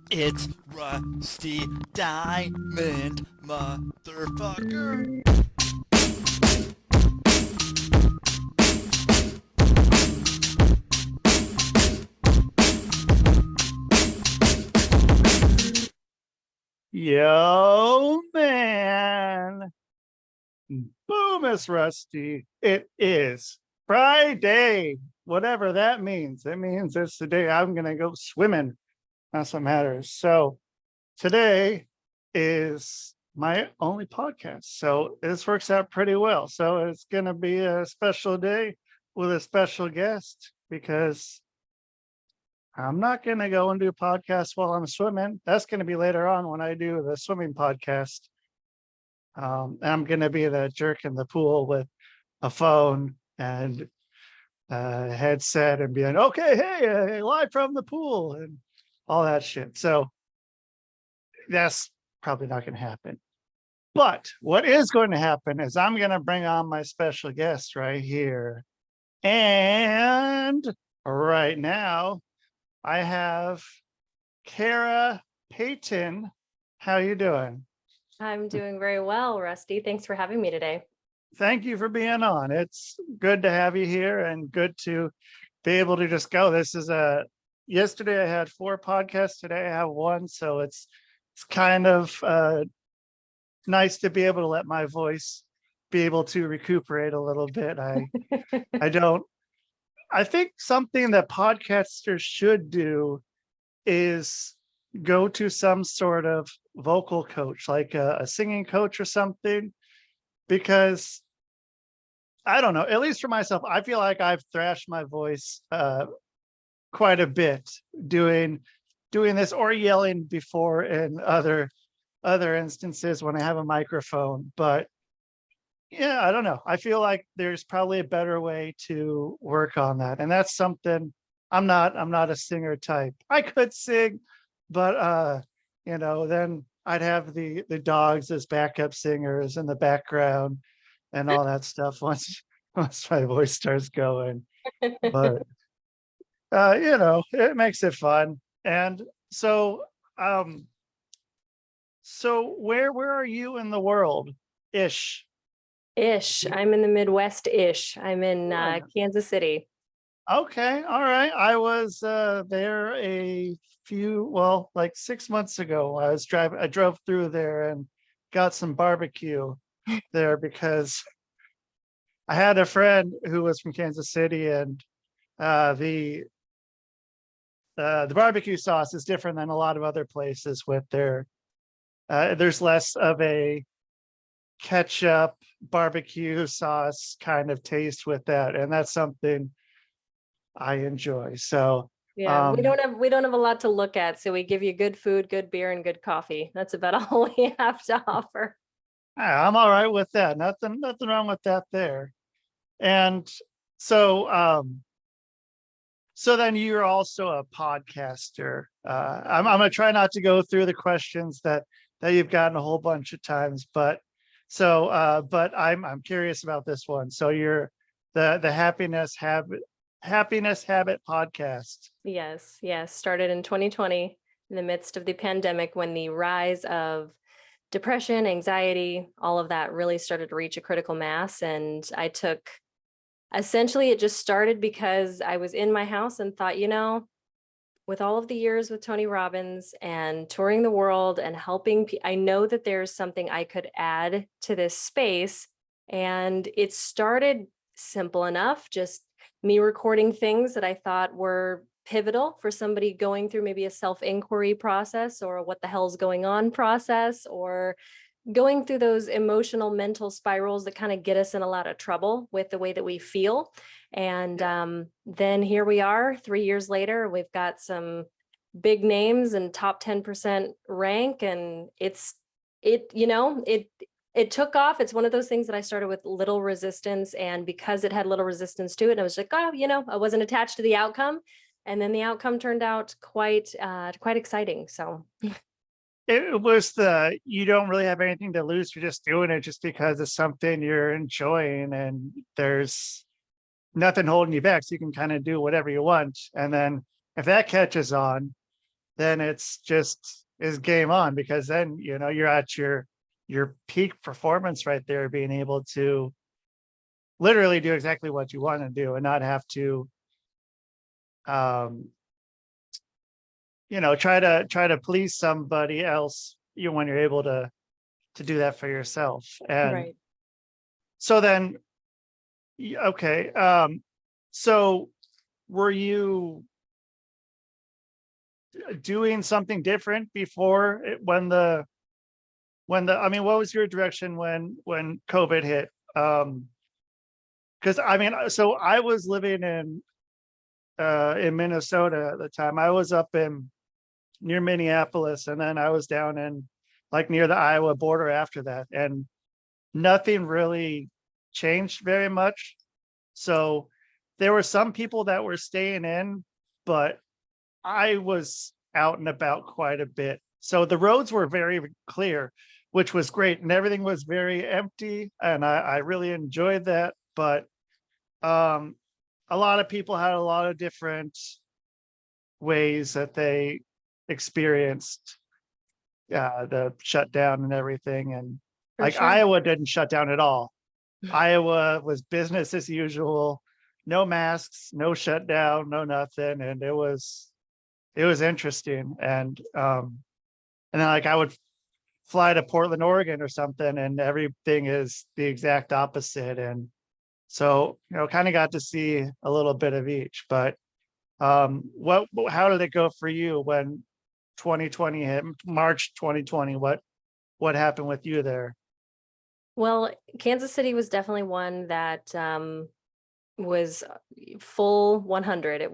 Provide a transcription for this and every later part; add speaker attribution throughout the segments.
Speaker 1: It's Rusty Diamond, motherfucker.
Speaker 2: Yo, man. Boom, it's Rusty. It is Friday, whatever that means. It means it's the day I'm going to go swimming. That's what matters. So today is my only podcast. So this works out pretty well. So it's going to be a special day with a special guest because I'm not going to go and do a podcast while I'm swimming. That's going to be later on when I do the swimming podcast. I'm going to be the jerk in the pool with a phone and a headset and being, okay, hey, live from the pool and all that shit. So that's probably not going to happen. But what is going to happen is I'm going to bring on my special guest right here. And right now, I have Kara Payton. How you doing?
Speaker 3: I'm doing very well, Rusty. Thanks for having me today.
Speaker 2: Thank you for being on. It's good to have you here and good to be able to just go. This is yesterday I had 4 podcasts, today I have 1. So it's kind of nice to be able to let my voice be able to recuperate a little bit. I think something that podcasters should do is go to some sort of vocal coach, like a singing coach or something, because I don't know, at least for myself, I feel like I've thrashed my voice quite a bit doing this or yelling before in other instances when I have a microphone. But yeah, I don't know. I feel like there's probably a better way to work on that. And that's something I'm not a singer type. I could sing, but then I'd have the dogs as backup singers in the background and all that stuff once my voice starts going. But it makes it fun. And so where are you in the world ish?
Speaker 3: I'm in the Midwest-ish. I'm in
Speaker 2: Yeah.
Speaker 3: Kansas City.
Speaker 2: Okay, all right. I was there like 6 months ago. I drove through there and got some barbecue there because I had a friend who was from Kansas City, and the barbecue sauce is different than a lot of other places with there's less of a ketchup barbecue sauce kind of taste with that, and that's something I enjoy. So
Speaker 3: Yeah, we don't have a lot to look at, so we give you good food, good beer, and good coffee. That's about all we have to offer.
Speaker 2: I'm all right with that. Nothing wrong with that there. And so so then you're also a podcaster. I'm gonna try not to go through the questions that you've gotten a whole bunch of times, but but I'm curious about this one. So you're the Happiness Habit podcast.
Speaker 3: Yes, yes. Started in 2020 in the midst of the pandemic when the rise of depression, anxiety, all of that really started to reach a critical mass. And essentially, it just started because I was in my house and thought, with all of the years with Tony Robbins and touring the world and helping, I know that there's something I could add to this space. And it started simple enough, just me recording things that I thought were pivotal for somebody going through maybe a self-inquiry process or what the hell's going on process, or going through those emotional mental spirals that kind of get us in a lot of trouble with the way that we feel. And then here we are 3 years later, we've got some big names and top 10% rank, and it took off. It's one of those things that I started with little resistance, and because it had little resistance to it, I was like, oh, I wasn't attached to the outcome. And then the outcome turned out quite exciting. So
Speaker 2: It was you don't really have anything to lose. You're just doing it just because it's something you're enjoying, and there's nothing holding you back. So you can kind of do whatever you want. And then if that catches on, then it's just is game on, because then, you're at your peak performance right there, being able to literally do exactly what you want to do and not have to, um, try to please somebody else, when you're able to do that for yourself. And
Speaker 3: Right.
Speaker 2: so then, okay, so were you doing something different before I mean, what was your direction when COVID hit? Because I mean, so I was living in Minnesota at the time. I was up in near Minneapolis, and then I was down in like near the Iowa border after that, and nothing really changed very much. So there were some people that were staying in, but I was out and about quite a bit. So the roads were very clear, which was great, and everything was very empty, and I really enjoyed that. But um, a lot of people had a lot of different ways that they experienced the shutdown and everything. And
Speaker 3: For
Speaker 2: like
Speaker 3: sure.
Speaker 2: Iowa didn't shut down at all. Iowa was business as usual, no masks, no shutdown, no nothing, and it was interesting. And then like I would fly to Portland, Oregon or something, and everything is the exact opposite. And so, kind of got to see a little bit of each. But how did it go for you when 2020 hit, March 2020? What happened with you there?
Speaker 3: Well, Kansas City was definitely one that was full 100. It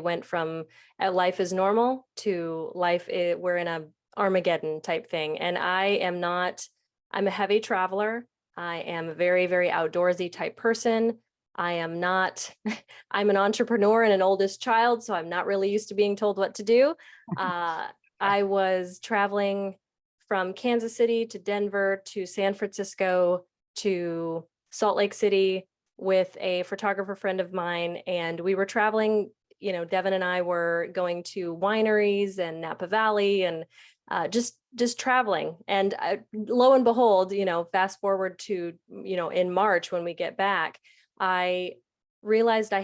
Speaker 3: went from life is normal to we're in a Armageddon type thing. And I'm a heavy traveler. I am a very, very outdoorsy type person. I am not, I'm an entrepreneur and an oldest child, so I'm not really used to being told what to do. I was traveling from Kansas City to Denver to San Francisco to Salt Lake City with a photographer friend of mine, and we were traveling. Devin and I were going to wineries and Napa Valley, and just traveling. And lo and behold, fast forward to in March when we get back, I realized I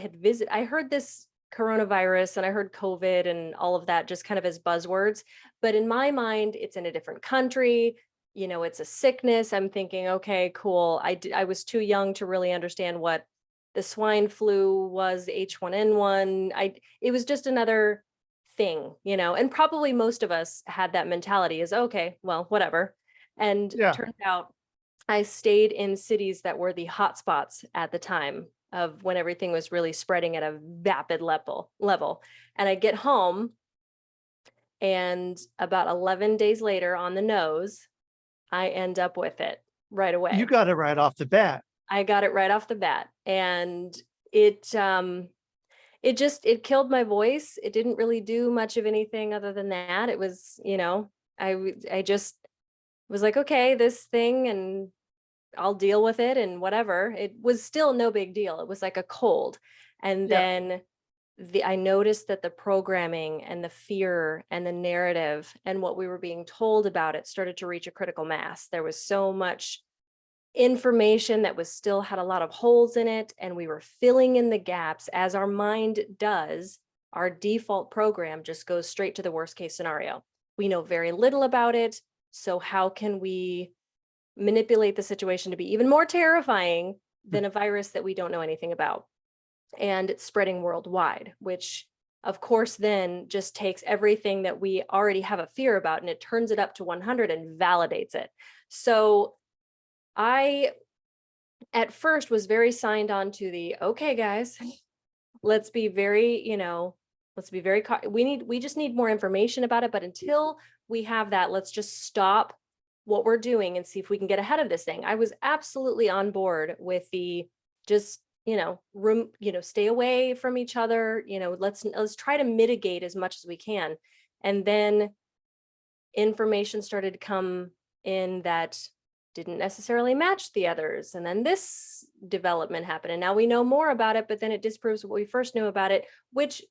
Speaker 3: heard this coronavirus and I heard COVID and all of that just kind of as buzzwords, but in my mind, it's in a different country. It's a sickness. I'm thinking, okay, cool. I was too young to really understand what the swine flu was, H1N1. It was just another thing, and probably most of us had that mentality is, okay, well, whatever. And
Speaker 2: Yeah.
Speaker 3: turns out I stayed in cities that were the hotspots at the time of when everything was really spreading at a vapid level. And I get home, and about 11 days later on the nose, I end up with it right
Speaker 2: You
Speaker 3: away.
Speaker 2: got it right off the bat.
Speaker 3: I got it right off the bat. And it killed my voice. It didn't really do much of anything other than that. It was, I just was like, okay, this thing, and I'll deal with it and whatever. It was still no big deal. It was like a cold. And
Speaker 2: Yeah.
Speaker 3: then I noticed that the programming and the fear and the narrative and what we were being told about it started to reach a critical mass. There was so much information that was still had a lot of holes in it, and we were filling in the gaps as our mind does. Our default program just goes straight to the worst case scenario. We know very little about it. So how can we manipulate the situation to be even more terrifying than a virus that we don't know anything about? And it's spreading worldwide, which of course then just takes everything that we already have a fear about and it turns it up to 100 and validates it. So I at first was very signed on to the, okay, guys, let's be very, we just need more information about it. But until we have that, let's just stop what we're doing and see if we can get ahead of this thing. I was absolutely on board with the just, stay away from each other, let's try to mitigate as much as we can. And then information started to come in that didn't necessarily match the others. And then this development happened. And now we know more about it, but then it disproves what we first knew about it, which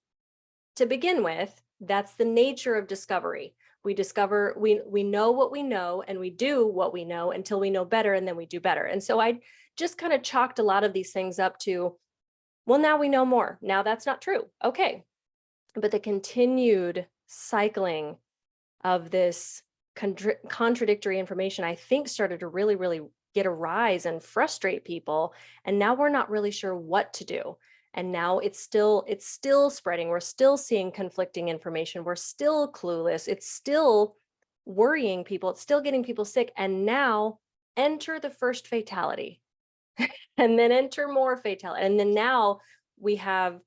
Speaker 3: to begin with. That's the nature of discovery. We discover, we know what we know, and we do what we know until we know better, and then we do better. And so I just kind of chalked a lot of these things up to, well, now we know more. Now that's not true. Okay. But the continued cycling of this contradictory information, I think, started to really, really get a rise and frustrate people. And now we're not really sure what to do. And now it's still spreading. We're still seeing conflicting information. We're still clueless. It's still worrying people. It's still getting people sick. And now enter the first fatality, and then enter more fatality. And then now we have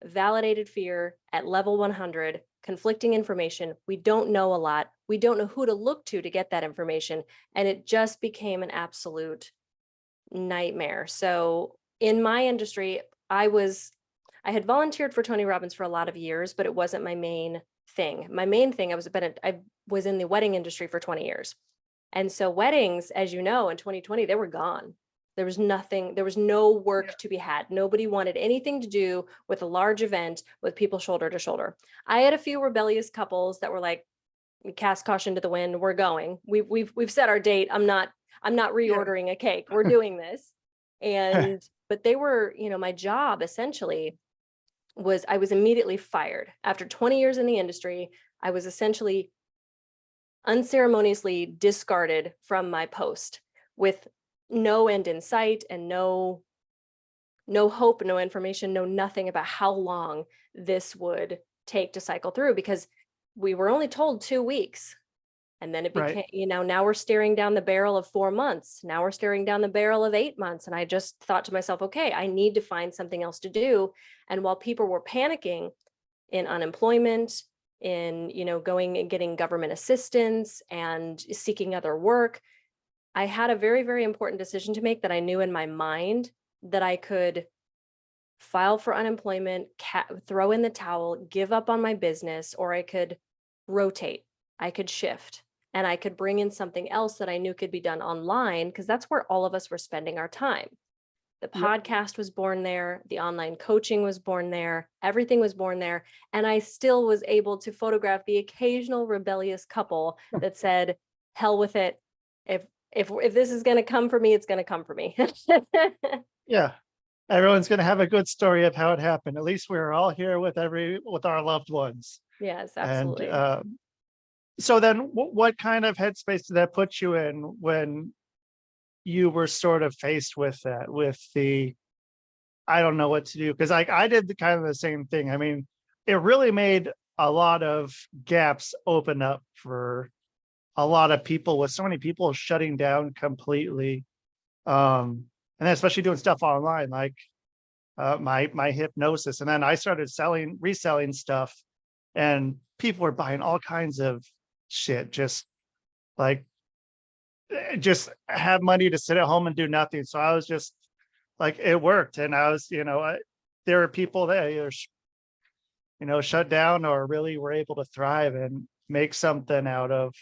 Speaker 3: validated fear at level 100, conflicting information. We don't know a lot. We don't know who to look to get that information. And it just became an absolute nightmare. So in my industry, I had volunteered for Tony Robbins for a lot of years, but it wasn't my main thing. My main thing, I was in the wedding industry for 20 years. And so weddings, as you know, in 2020, they were gone. There was nothing, there was no work to be had. Nobody wanted anything to do with a large event with people shoulder to shoulder. I had a few rebellious couples that were like, we cast caution to the wind, we're going. We've set our date. I'm not reordering a cake. We're doing this. And but they were, my job essentially was, I was immediately fired. After 20 years in the industry, I was essentially unceremoniously discarded from my post with no end in sight and no hope, no information, no nothing about how long this would take to cycle through, because we were only told 2 weeks. And then it became, now we're staring down the barrel of 4 months. Now we're staring down the barrel of 8 months. And I just thought to myself, okay, I need to find something else to do. And while people were panicking in unemployment, in, going and getting government assistance and seeking other work, I had a very, very important decision to make that I knew in my mind that I could file for unemployment, throw in the towel, give up on my business, or I could rotate, I could shift, and I could bring in something else that I knew could be done online, because that's where all of us were spending our time. The podcast was born there. The online coaching was born there. Everything was born there. And I still was able to photograph the occasional rebellious couple that said, hell with it. If this is going to come for me, it's going to come for me.
Speaker 2: Yeah. Everyone's going to have a good story of how it happened. At least we're all here with our loved ones.
Speaker 3: Yes, absolutely.
Speaker 2: And so then what kind of headspace did that put you in when you were sort of faced with that, with the, I don't know what to do? Because I did the kind of the same thing. I mean, it really made a lot of gaps open up for a lot of people, with so many people shutting down completely. And then especially doing stuff online, like my hypnosis. And then I started reselling stuff, and people were buying all kinds of shit, just have money to sit at home and do nothing. So I was just like, it worked. And I was, there are people that either, shut down or really were able to thrive and make something out of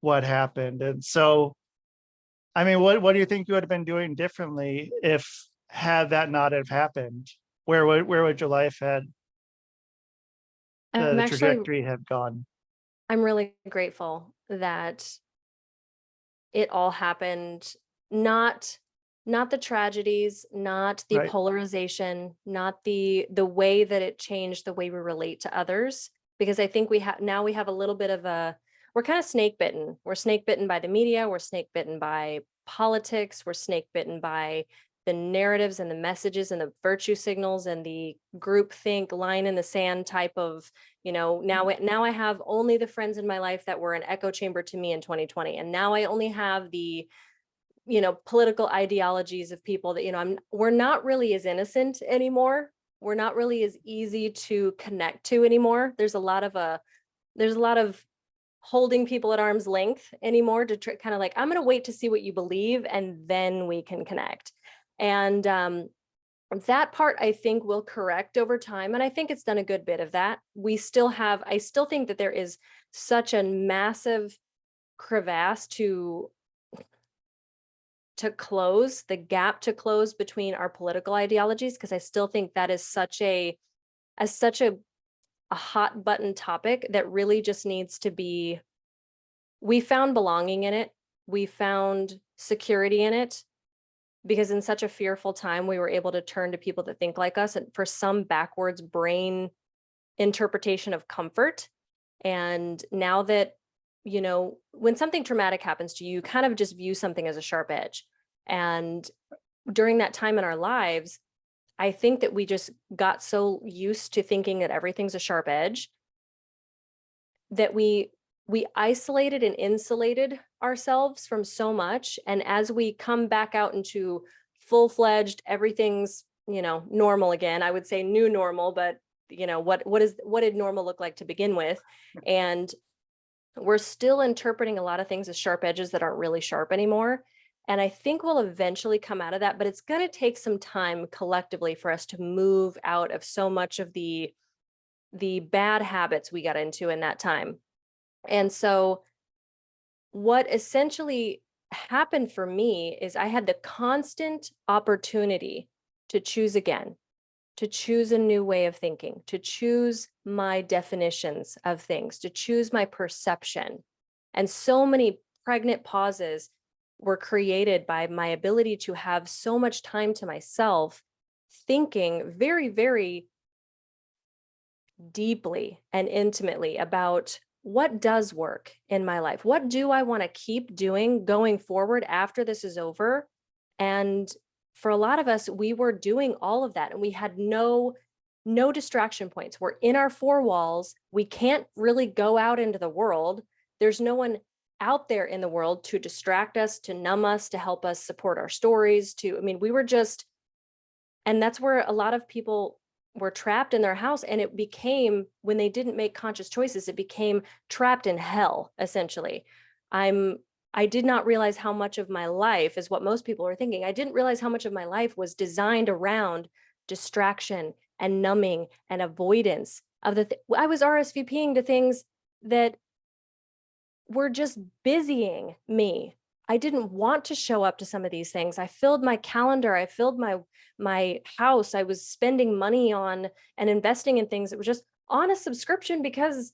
Speaker 2: what happened. And so, I mean, what do you think you would have been doing differently had that not have happened? Where would your life had the trajectory have gone?
Speaker 3: I'm really grateful that it all happened, not the tragedies, not the polarization, not the way that it changed the way we relate to others. Because I think we have a little bit of we're kind of snake bitten. We're snake bitten by the media. We're snake bitten by politics. We're snake bitten by the narratives and the messages and the virtue signals and the groupthink, line in the sand type of, now I have only the friends in my life that were an echo chamber to me in 2020. And now I only have the, political ideologies of people that, we're not really as innocent anymore. We're not really as easy to connect to anymore. There's a lot of holding people at arm's length anymore to kind of like, I'm going to wait to see what you believe and then we can connect. And that part I think will correct over time. And I think it's done a good bit of that. I still think that there is such a massive crevasse to close, the gap to close between our political ideologies, because I still think that is such a a hot button topic that really just needs to be, we found belonging in it. We found security in it, because in such a fearful time, we were able to turn to people that think like us and for some backwards brain interpretation of comfort. And now that, you know, when something traumatic happens to you, you kind of just view something as a sharp edge. And during that time in our lives, I think that we just got so used to thinking that everything's a sharp edge that we isolated and insulated ourselves from so much. And as we come back out into full-fledged, everything's, you know, normal again, I would say new normal, but you know, what did normal look like to begin with? And we're still interpreting a lot of things as sharp edges that aren't really sharp anymore. And I think we'll eventually come out of that, but it's going to take some time collectively for us to move out of so much of the bad habits we got into in that time. And so what essentially happened for me is I had the constant opportunity to choose again, to choose a new way of thinking, to choose my definitions of things, to choose my perception. And so many pregnant pauses were created by my ability to have so much time to myself, thinking very, very deeply and intimately about what does work in my life. What do I want to keep doing going forward after this is over? And for a lot of us, we were doing all of that and we had no distraction points. We're in our four walls. We can't really go out into the world. There's no one out there in the world to distract us, to numb us, to help us support our stories, we were just, and that's where a lot of people were trapped in their house. And it became, when they didn't make conscious choices, it became trapped in hell, essentially. I did not realize how much of my life is what most people are thinking. I didn't realize how much of my life was designed around distraction and numbing and avoidance of I was RSVPing to things that were just busying me. I didn't want to show up to some of these things. I filled my calendar. I filled my house. I was spending money on and investing in things that were just on a subscription because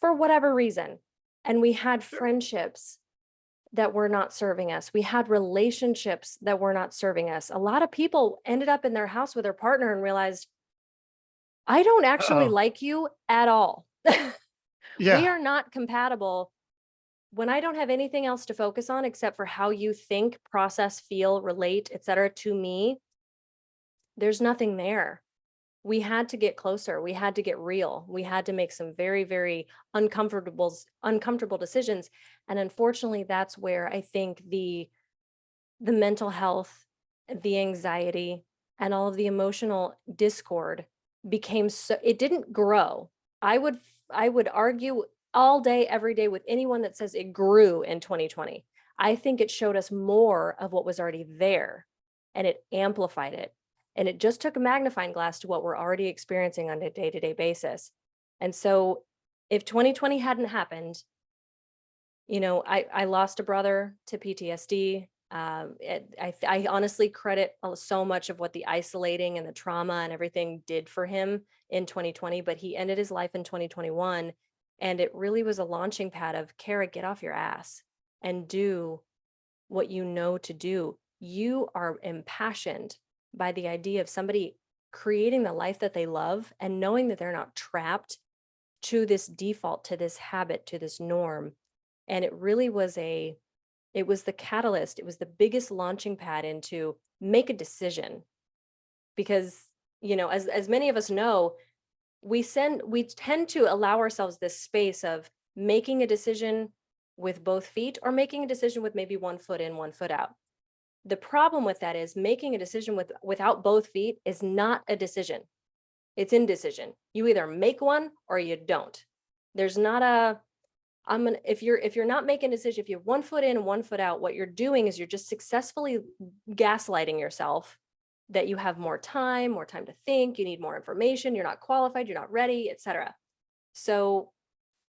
Speaker 3: for whatever reason. And we had friendships that were not serving us. We had relationships that were not serving us. A lot of people ended up in their house with their partner and realized, I don't actually like you at all.
Speaker 2: Yeah.
Speaker 3: We are not compatible. When I don't have anything else to focus on except for how you think, process, feel, relate, etc. to me, there's nothing there. We had to get closer. We had to get real. We had to make some very, very uncomfortable decisions. And unfortunately, that's where I think the mental health, the anxiety, and all of the emotional discord became so, it didn't grow. I would argue all day, every day with anyone that says it grew in 2020. I think it showed us more of what was already there and it amplified it. And it just took a magnifying glass to what we're already experiencing on a day-to-day basis. And so if 2020 hadn't happened, you know, I lost a brother to PTSD. I honestly credit so much of what the isolating and the trauma and everything did for him in 2020, but he ended his life in 2021. And it really was a launching pad of, Kara, get off your ass and do what you know to do. You are impassioned by the idea of somebody creating the life that they love and knowing that they're not trapped to this default, to this habit, to this norm. And it really was it was the catalyst. It was the biggest launching pad into make a decision. Because, you know, as many of us know, we tend to allow ourselves this space of making a decision with both feet or making a decision with maybe one foot in, one foot out. The problem with that is making a decision without both feet is not a decision. It's indecision. You either make one or you don't. There's not a, if you're not making a decision, if you have one foot in and one foot out, what you're doing is you're just successfully gaslighting yourself that you have more time to think, you need more information, you're not qualified, you're not ready, etc. So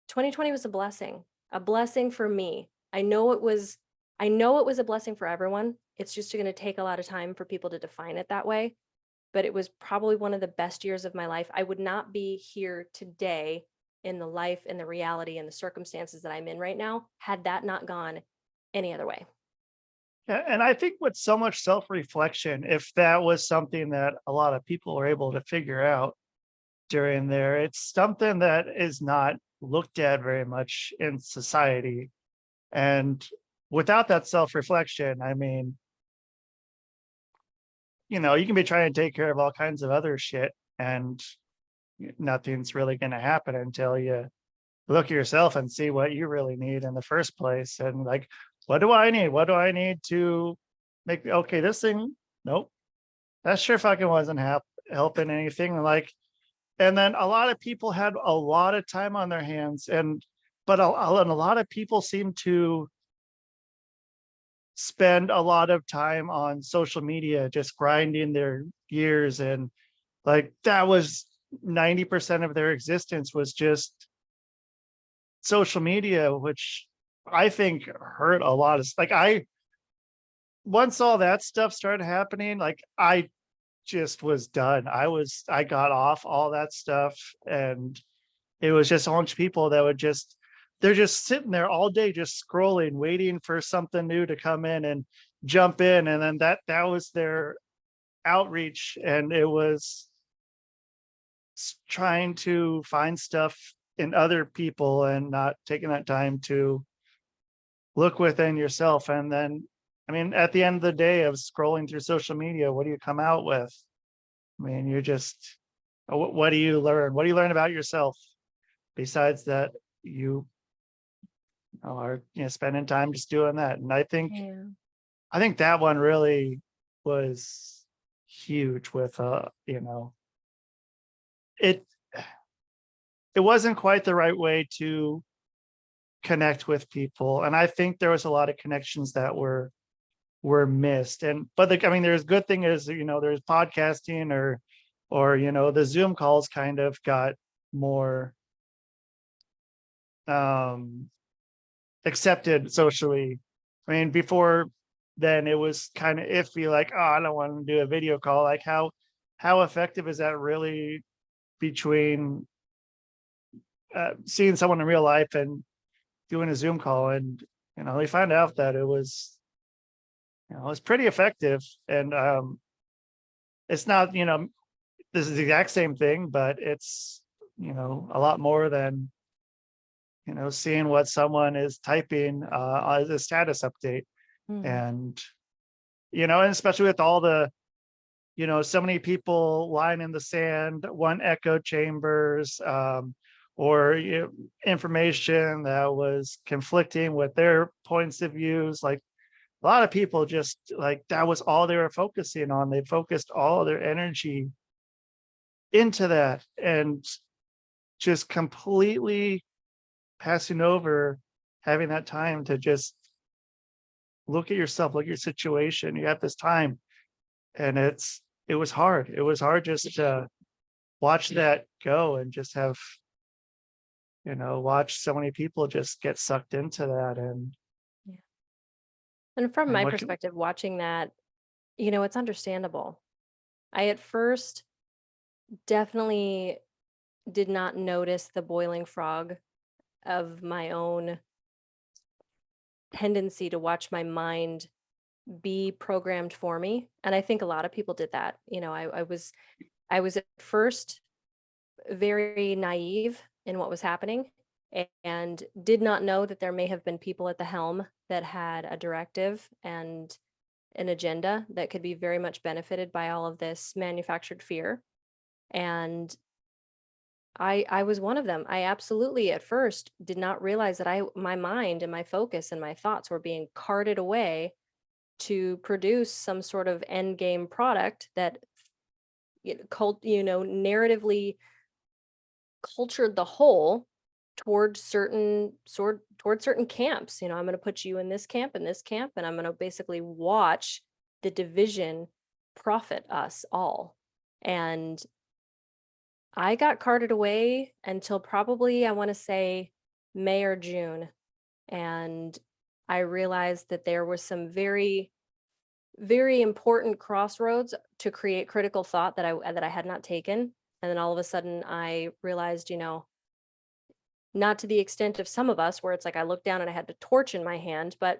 Speaker 3: 2020 was a blessing for me. I know it was a blessing for everyone. It's just going to take a lot of time for people to define it that way. but it was probably one of the best years of my life. I would not be here today in the life and the reality and the circumstances that I'm in right now had that not gone any other way.
Speaker 2: Yeah, and I think with so much self-reflection, if that was something that a lot of people were able to figure out during there, it's something that is not looked at very much in society. And without that self-reflection, I mean, you can be trying to take care of all kinds of other shit and nothing's really going to happen until you look at yourself and see what you really need in the first place. And like, what do I need? What do I need to make? Okay, this thing, nope, that sure fucking wasn't helping anything. Like, and then a lot of people had a lot of time on their hands, and a lot of people seem to spend a lot of time on social media, just grinding their gears, and like that was 90% of their existence was just social media, which I think hurt a lot of like I once all that stuff started happening, like I just was done. I got off all that stuff, and it was just a bunch of people that would just they're just sitting there all day just scrolling, waiting for something new to come in and jump in. And then that was their outreach. And it was trying to find stuff in other people and not taking that time to look within yourself. And then, I mean, at the end of the day of scrolling through social media, what do you come out with? I mean, you're just, what do you learn? What do you learn about yourself besides that you are, spending time just doing that? And
Speaker 3: Yeah.
Speaker 2: I think that one really was huge with, it, it wasn't quite the right way to connect with people. And I think there was a lot of connections that were missed. And but I mean, there's good thing is, there's podcasting or the Zoom calls kind of got more um accepted socially. I mean, before then it was kind of iffy, like, oh, I don't want to do a video call. Like how effective is that really between seeing someone in real life and doing a Zoom call? And they found out that it was pretty effective. And it's not, this is the exact same thing, but it's, a lot more than, seeing what someone is typing as a status update.
Speaker 3: Mhm.
Speaker 2: And, and especially with all the, so many people lying in the sand, one echo chambers, or information that was conflicting with their points of views. Like a lot of people just like that was all they were focusing on. They focused all their energy into that and just completely passing over having that time to just look at yourself, look at your situation. You have this time, and it was hard. It was hard just to watch that go and just have, watch so many people just get sucked into that.
Speaker 3: Yeah. And from
Speaker 2: And
Speaker 3: my
Speaker 2: what can,
Speaker 3: perspective, watching that, it's understandable. I at first definitely did not notice the boiling frog of my own tendency to watch my mind be programmed for me. And I think a lot of people did that. I was at first very naive in what was happening and did not know that there may have been people at the helm that had a directive and an agenda that could be very much benefited by all of this manufactured fear. And I was one of them. I absolutely at first did not realize that my mind and my focus and my thoughts were being carted away to produce some sort of end game product that narratively cultured the whole towards certain camps. I'm going to put you in this camp and this camp, and I'm going to basically watch the division profit us all. And I got carted away until probably, I want to say, May or June. And I realized that there was some very very important crossroads to create critical thought that I had not taken. And then all of a sudden I realized, not to the extent of some of us where it's like I looked down and I had a torch in my hand, but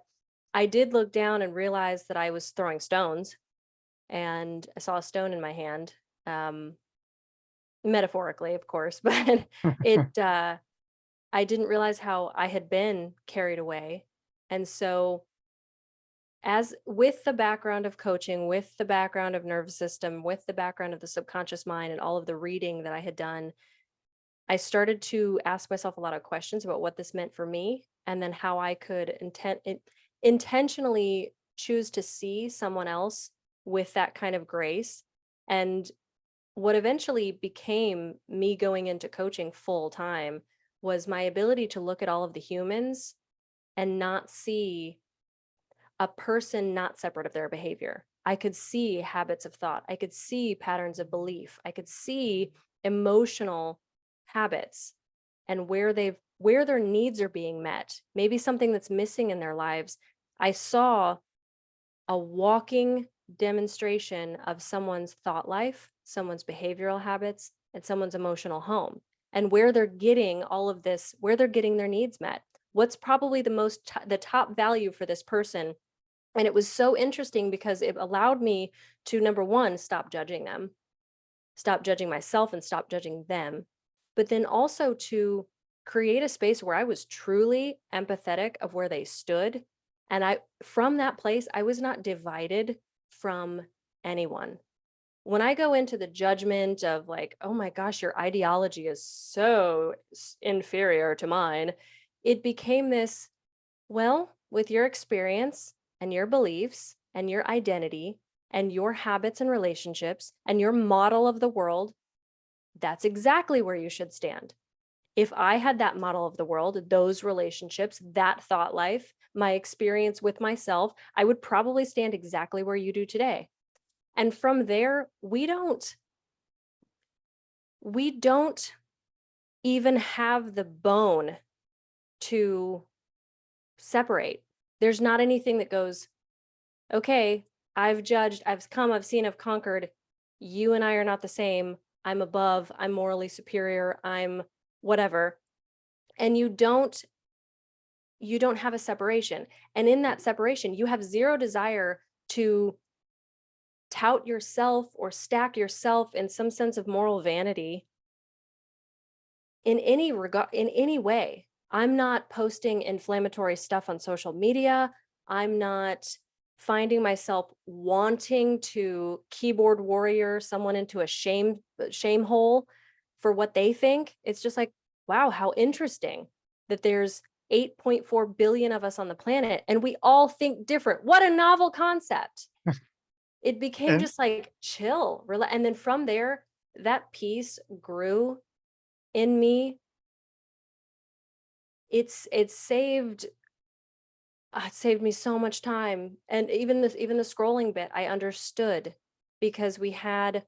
Speaker 3: I did look down and realize that I was throwing stones, and I saw a stone in my hand. Metaphorically, of course, but I didn't realize how I had been carried away. And so, as with the background of coaching, with the background of nervous system, with the background of the subconscious mind and all of the reading that I had done, I started to ask myself a lot of questions about what this meant for me, and then how I could intentionally choose to see someone else with that kind of grace. And what eventually became me going into coaching full time was my ability to look at all of the humans and not see a person not separate of their behavior. I could see habits of thought. I could see patterns of belief. I could see emotional habits and where their needs are being met. Maybe something that's missing in their lives. I saw a walking demonstration of someone's thought life, someone's behavioral habits, and someone's emotional home, and where they're getting all of this, where they're getting their needs met. What's probably the top value for this person. And it was so interesting because it allowed me to, number one, stop judging them, stop judging myself and stop judging them, but then also to create a space where I was truly empathetic of where they stood. And from that place, I was not divided from anyone. When I go into the judgment of like, oh my gosh, your ideology is so inferior to mine, it became this, well, with your experience and your beliefs and your identity and your habits and relationships and your model of the world, that's exactly where you should stand. If I had that model of the world, those relationships, that thought life, my experience with myself, I would probably stand exactly where you do today. And from there, we don't even have the bone to separate. There's not anything that goes, okay, I've judged, I've come, I've seen, I've conquered. You and I are not the same. I'm above, I'm morally superior, I'm whatever. And you don't have a separation. And in that separation, you have zero desire to tout yourself or stack yourself in some sense of moral vanity in any regard, in any way. I'm not posting inflammatory stuff on social media. I'm not finding myself wanting to keyboard warrior someone into a shame hole for what they think. It's just like, wow, how interesting that there's 8.4 billion of us on the planet and we all think different. What a novel concept. It became
Speaker 2: And
Speaker 3: just like chill, and then from there, that peace grew in me. It saved me so much time. And even the scrolling bit, I understood, because we had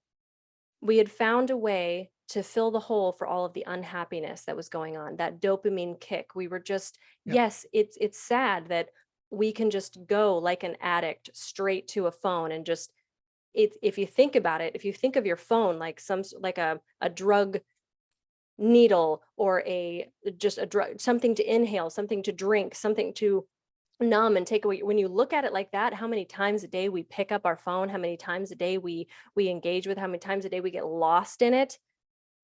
Speaker 3: found a way to fill the hole for all of the unhappiness that was going on, that dopamine kick. We were just,
Speaker 2: Yep.
Speaker 3: yes, it's sad that we can just go like an addict straight to a phone and just, if you think about it, if you think of your phone like a drug needle or just a drug, something to inhale, something to drink, something to numb and take away. When you look at it like that, how many times a day we pick up our phone, how many times a day we engage with, how many times a day we get lost in it,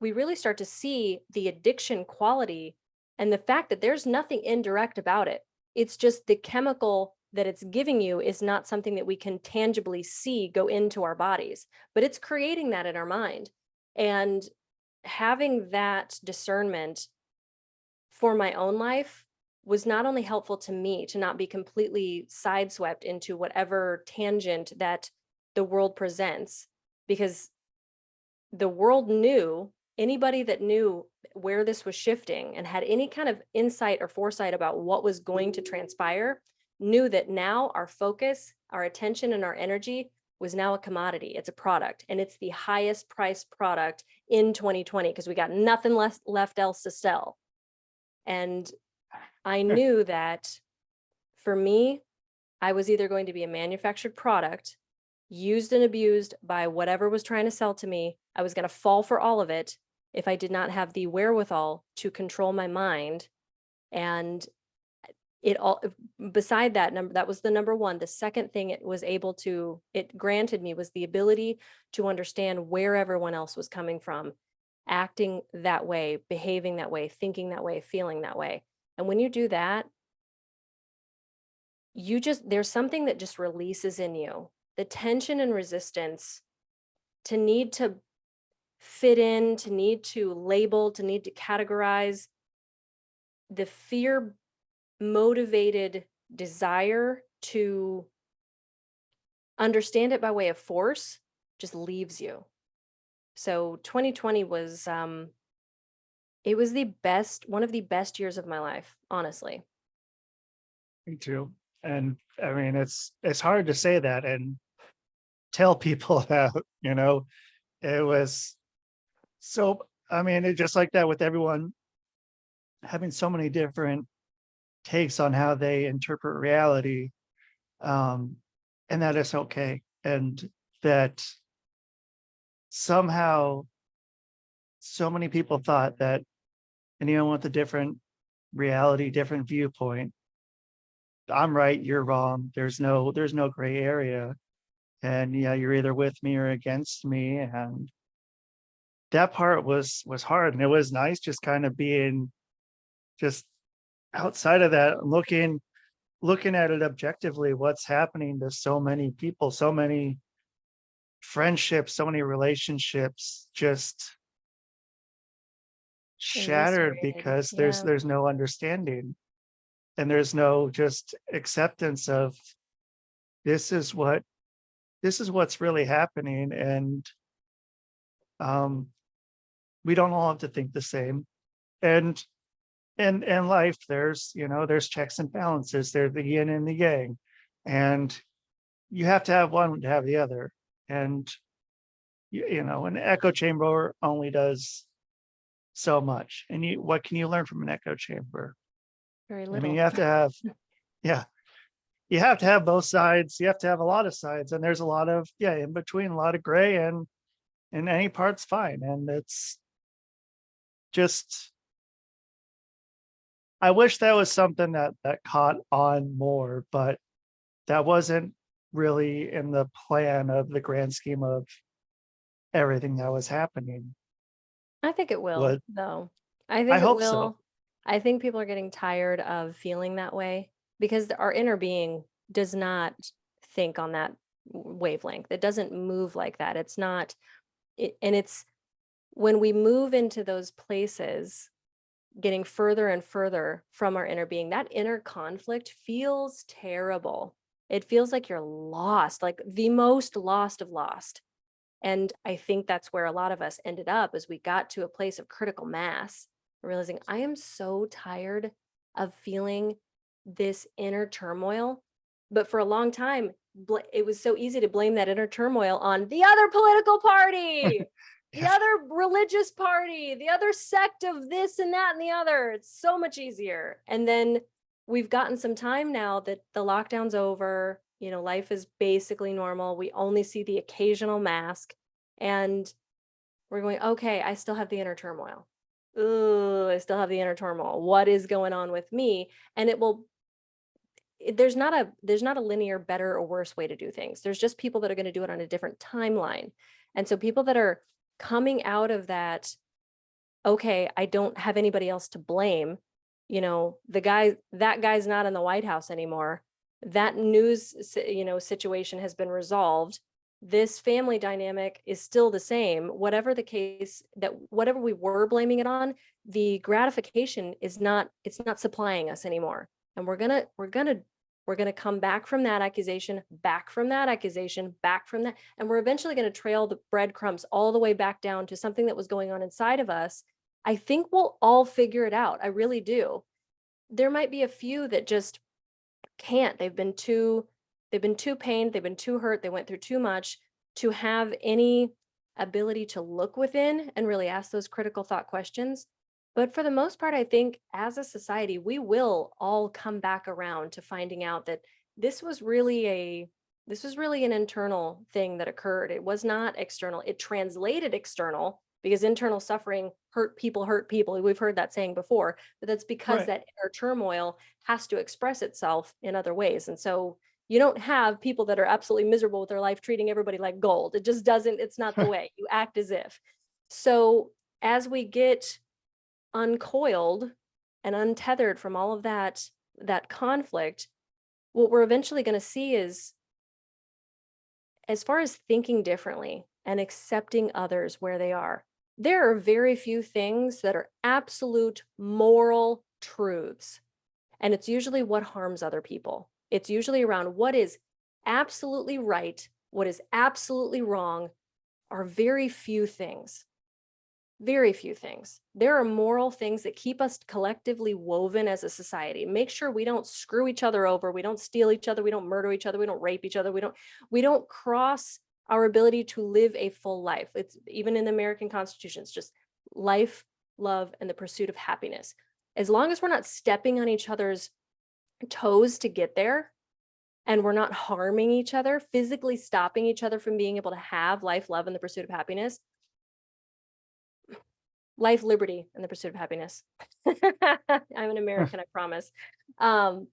Speaker 3: we really start to see the addiction quality and the fact that there's nothing indirect about it. It's just the chemical that it's giving you is not something that we can tangibly see go into our bodies, but it's creating that in our mind. And having that discernment for my own life was not only helpful to me to not be completely sideswept into whatever tangent that the world presents, because the world knew, anybody that knew where this was shifting and had any kind of insight or foresight about what was going to transpire, knew that now our focus, our attention, and our energy was now a commodity. It's a product, and it's the highest priced product in 2020 because we got nothing left else to sell. And I knew that for me, I was either going to be a manufactured product, used and abused by whatever was trying to sell to me. I was going to fall for all of it if I did not have the wherewithal to control my mind. And it all, beside that number, that was the number one. The second thing it granted me was the ability to understand where everyone else was coming from, acting that way, behaving that way, thinking that way, feeling that way. And when you do that, there's something that just releases in you. The tension and resistance to need to fit in, to need to label, to need to categorize, the fear motivated desire to understand it by way of force just leaves you. So 2020 was it was one of the best years of my life, honestly.
Speaker 2: Me too. And I mean, it's hard to say that and tell people that, it was so, I mean, it just like that with everyone having so many different takes on how they interpret reality. Um, and that is okay. And that somehow so many people thought that anyone with a different reality, different viewpoint, I'm right, you're wrong. There's no gray area. And yeah, you're either with me or against me. And that part was hard. And it was nice just kind of being just outside of that, looking at it objectively, what's happening to so many people, so many friendships, so many relationships just shattered
Speaker 3: Eviscerated.
Speaker 2: because
Speaker 3: Yeah.
Speaker 2: there's no understanding and there's no just acceptance of this is what's really happening. And um we don't all have to think the same. And in life, there's checks and balances. There's the yin and the yang. And you have to have one to have the other. And an echo chamber only does so much. And what can you learn from an echo chamber?
Speaker 3: Very
Speaker 2: I mean,
Speaker 3: little.
Speaker 2: yeah, you have to have both sides. You have to have a lot of sides. And there's a lot of, in between, a lot of gray, and any part's fine. And it's just, I wish that was something that caught on more, but that wasn't really in the plan of the grand scheme of everything that was happening.
Speaker 3: I think it will,
Speaker 2: What
Speaker 3: though. I
Speaker 2: I
Speaker 3: think it
Speaker 2: hope so.
Speaker 3: will. I think people are getting tired of feeling that way because our inner being does not think on that wavelength. It doesn't move like that. It's not, and it's when we move into those places, getting further and further from our inner being, that inner conflict feels terrible. It feels like you're lost, like the most lost of lost. And I think that's where a lot of us ended up as we got to a place of critical mass, realizing I am so tired of feeling this inner turmoil. But for a long time, it was so easy to blame that inner turmoil on the other political party, the
Speaker 2: Yeah.
Speaker 3: other religious party, the other sect of this and that and the other. It's so much easier. And then we've gotten some time now that the lockdown's over, life is basically normal. We only see the occasional mask and we're going, okay, I still have the inner turmoil. Ooh, I still have the inner turmoil. What is going on with me? And there's not a linear better or worse way to do things. There's just people that are going to do it on a different timeline. And so people that are coming out of that, okay, I don't have anybody else to blame. That guy's not in the White House anymore. That news, situation has been resolved. This family dynamic is still the same. Whatever the case, that whatever we were blaming it on, the gratification it's not supplying us anymore. And we're gonna come back from that accusation, back from that accusation, back from that, and we're eventually going to trail the breadcrumbs all the way back down to something that was going on inside of us. I think we'll all figure it out. I really do. There might be a few that just can't. They've been too pained, they've been too hurt, they went through too much to have any ability to look within and really ask those critical thought questions. But for the most part, I think as a society, we will all come back around to finding out that this was really an internal thing that occurred. It was not external. It translated external because internal suffering hurt people. We've heard that saying before, but that's because
Speaker 2: Right.
Speaker 3: that inner turmoil has to express itself in other ways. And so you don't have people that are absolutely miserable with their life treating everybody like gold. It just doesn't, it's not the way. You act as if. So as we get uncoiled and untethered from all of that conflict, what we're eventually going to see is, as far as thinking differently and accepting others where they are, there are very few things that are absolute moral truths. And it's usually what harms other people. It's usually around what is absolutely right, what is absolutely wrong, are very few things. Very few things. There are moral things that keep us collectively woven as a society. Make sure we don't screw each other over, we don't steal each other, we don't murder each other, we don't rape each other, we don't cross our ability to live a full life. It's even in the American Constitution, it's just life, love, and the pursuit of happiness. As long as we're not stepping on each other's toes to get there, and we're not harming each other, physically stopping each other from being able to have life, love, and the pursuit of happiness, life, liberty, and the pursuit of happiness. I'm an American, I promise. Um,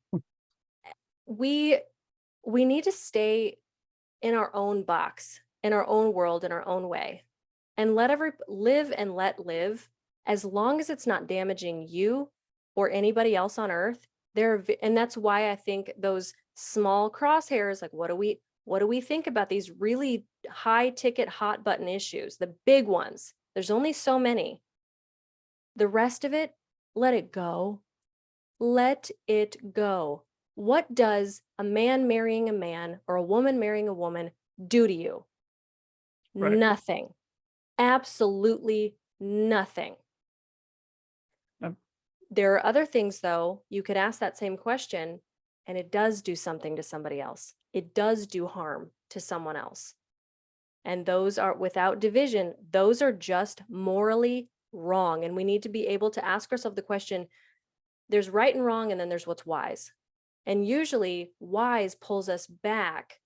Speaker 3: we need to stay in our own box, in our own world, in our own way, and live and let live, as long as it's not damaging you or anybody else on earth. And that's why I think those small crosshairs, like what do we think about these really high ticket, hot button issues, the big ones? There's only so many. The rest of it, let it go. Let it go. What does a man marrying a man or a woman marrying a woman do to you?
Speaker 2: Right.
Speaker 3: Nothing. Absolutely nothing.
Speaker 2: Yep.
Speaker 3: There are other things, though, you could ask that same question, and it does do something to somebody else. It does do harm to someone else. And those are, without division, those are just morally wrong. And we need to be able to ask ourselves the question, there's right and wrong, and then there's what's wise. And usually wise pulls us back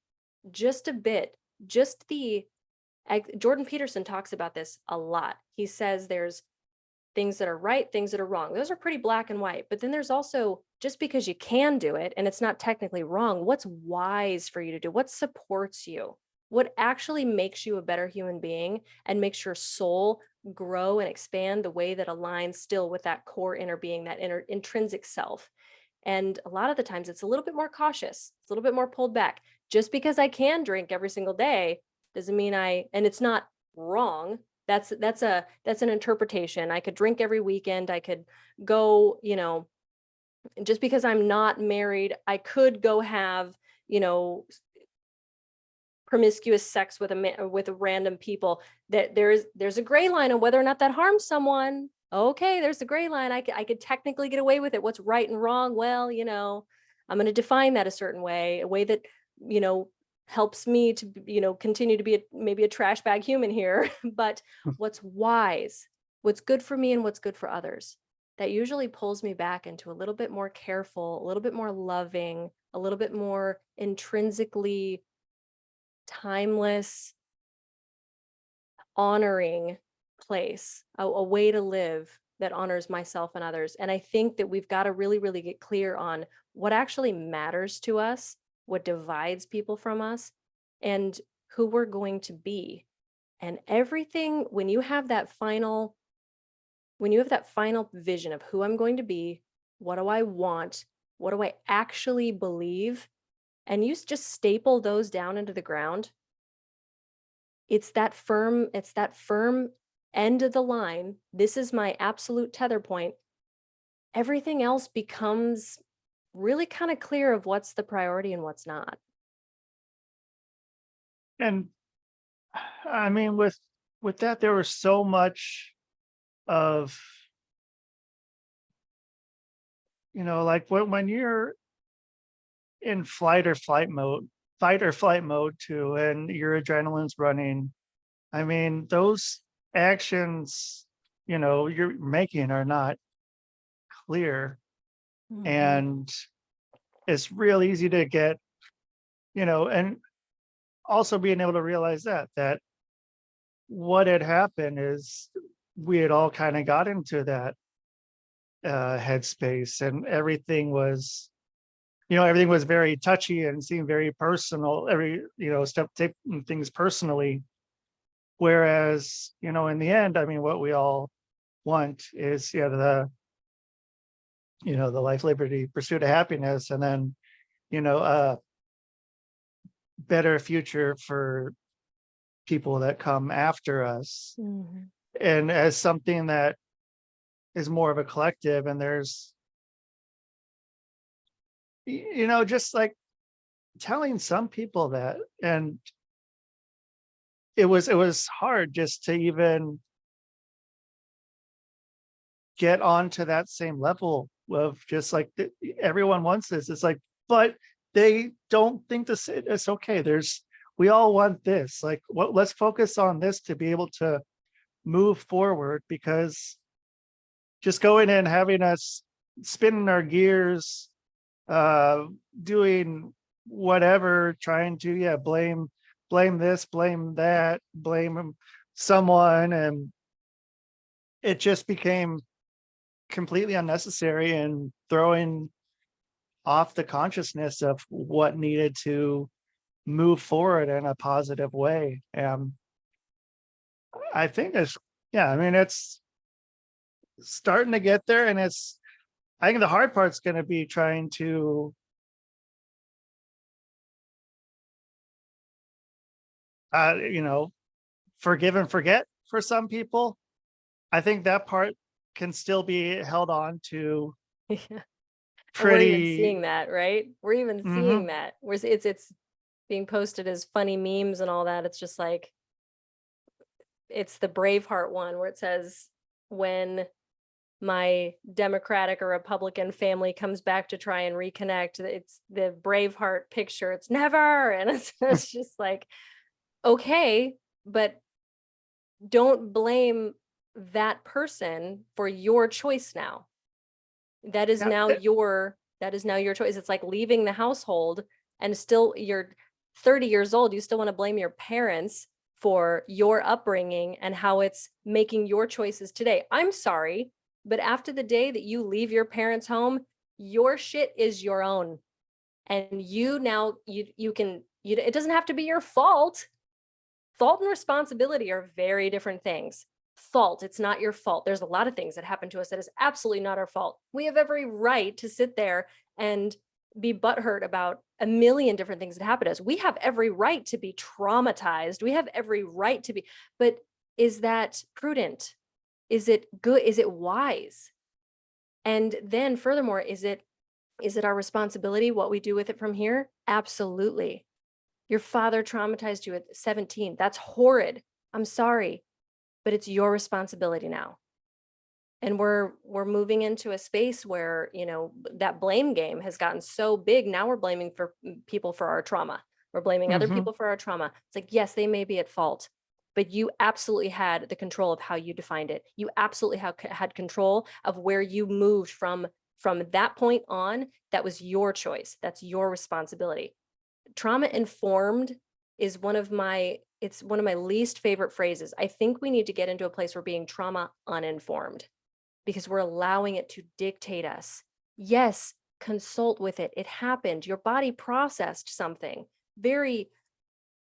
Speaker 3: just a bit. Jordan Peterson talks about this a lot. He says there's things that are right, things that are wrong. Those are pretty black and white. But then there's also, just because you can do it and it's not technically wrong, what's wise for you to do? What supports you? What actually makes you a better human being and makes your soul grow and expand the way that aligns still with that core inner being, that inner intrinsic self? And a lot of the times it's a little bit more cautious, it's a little bit more pulled back. Just because I can drink every single day doesn't mean and it's not wrong. That's an interpretation. I could drink every weekend. I could go, just because I'm not married, I could go have, promiscuous sex with random people. That there's a gray line on whether or not that harms someone. Okay, there's a gray line. I could technically get away with it. What's right and wrong? Well, I'm going to define that a certain way, a way that, helps me to, continue to be maybe a trash bag human here. But what's wise, what's good for me and what's good for others, that usually pulls me back into a little bit more careful, a little bit more loving, a little bit more intrinsically timeless, honoring place, a way to live that honors myself and others. And I think that we've got to really, really get clear on what actually matters to us, what divides people from us, and who we're going to be. And everything, when you have that final vision of who I'm going to be, what do I want, what do I actually believe, and you just staple those down into the ground, it's that firm end of the line. This is my absolute tether point. Everything else becomes really kind of clear of what's the priority and what's not.
Speaker 2: And I mean, with that, there was so much of, like when you're in fight or flight mode too, and your adrenaline's running. I mean, those actions, you're making are not clear.
Speaker 3: Mhm.
Speaker 2: And it's real easy to get and also being able to realize that what had happened is we had all kind of got into that headspace, and everything was very touchy and seemed very personal. Every step taking things personally. Whereas in the end, I mean, what we all want is the life, liberty, pursuit of happiness, and then a better future for people that come after us.
Speaker 3: Mhm.
Speaker 2: And as something that is more of a collective, and there's just like telling some people that, and it was hard just to even get onto that same level of just like everyone wants this. It's like, but they don't think it's okay. We all want this. Like, let's focus on this to be able to move forward, because just going in, having us spinning our gears, uh, doing whatever, trying to, blame this, blame that, blame someone. And it just became completely unnecessary and throwing off the consciousness of what needed to move forward in a positive way. I think yeah, I mean, it's starting to get there, and I think the hard part's going to be trying to, you know, forgive and forget for some people. I think that part can still be held on to
Speaker 3: Yeah. And we're even
Speaker 2: pretty.
Speaker 3: seeing that, right? We're even seeing
Speaker 2: Mhm.
Speaker 3: that. It's being posted as funny memes and all that. It's just like it's the Braveheart one where it says, when my Democratic or Republican family comes back to try and reconnect, it's the Braveheart picture. It's never. And it's just like, okay, but don't blame that person for your choice now. That is
Speaker 2: Yeah,
Speaker 3: now your choice. It's like leaving the household, and still you're 30 years old, you still want to blame your parents for your upbringing and how it's making your choices today. I'm sorry, but after the day that you leave your parents' home, your shit is your own. And you now you can it doesn't have to be your fault. Fault and responsibility are very different things. Fault, it's not your fault. There's a lot of things that happen to us that is absolutely not our fault. We have every right to sit there and be butthurt about a million different things that happen to us. We have every right to be traumatized. We have every right to be, but is that prudent? Is it good? Is it wise? And then furthermore, is it our responsibility what we do with it from here? Absolutely. Your father traumatized you at 17. That's horrid. I'm sorry, but it's your responsibility now. And we're moving into a space where, that blame game has gotten so big. Now we're blaming for people for our trauma. We're blaming other
Speaker 2: mhm.
Speaker 3: people for our trauma. It's like, yes, they may be at fault, but you absolutely had the control of how you defined it. You absolutely had control of where you moved from that point on. That was your choice. That's your responsibility. Trauma informed is one of my least favorite phrases. I think we need to get into a place where being trauma uninformed, because we're allowing it to dictate us. Yes, consult with it. It happened. Your body processed something very,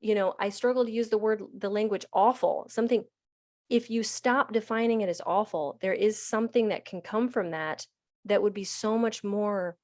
Speaker 3: I struggle to use the language awful. Something, if you stop defining it as awful, there is something that can come from that would be so much more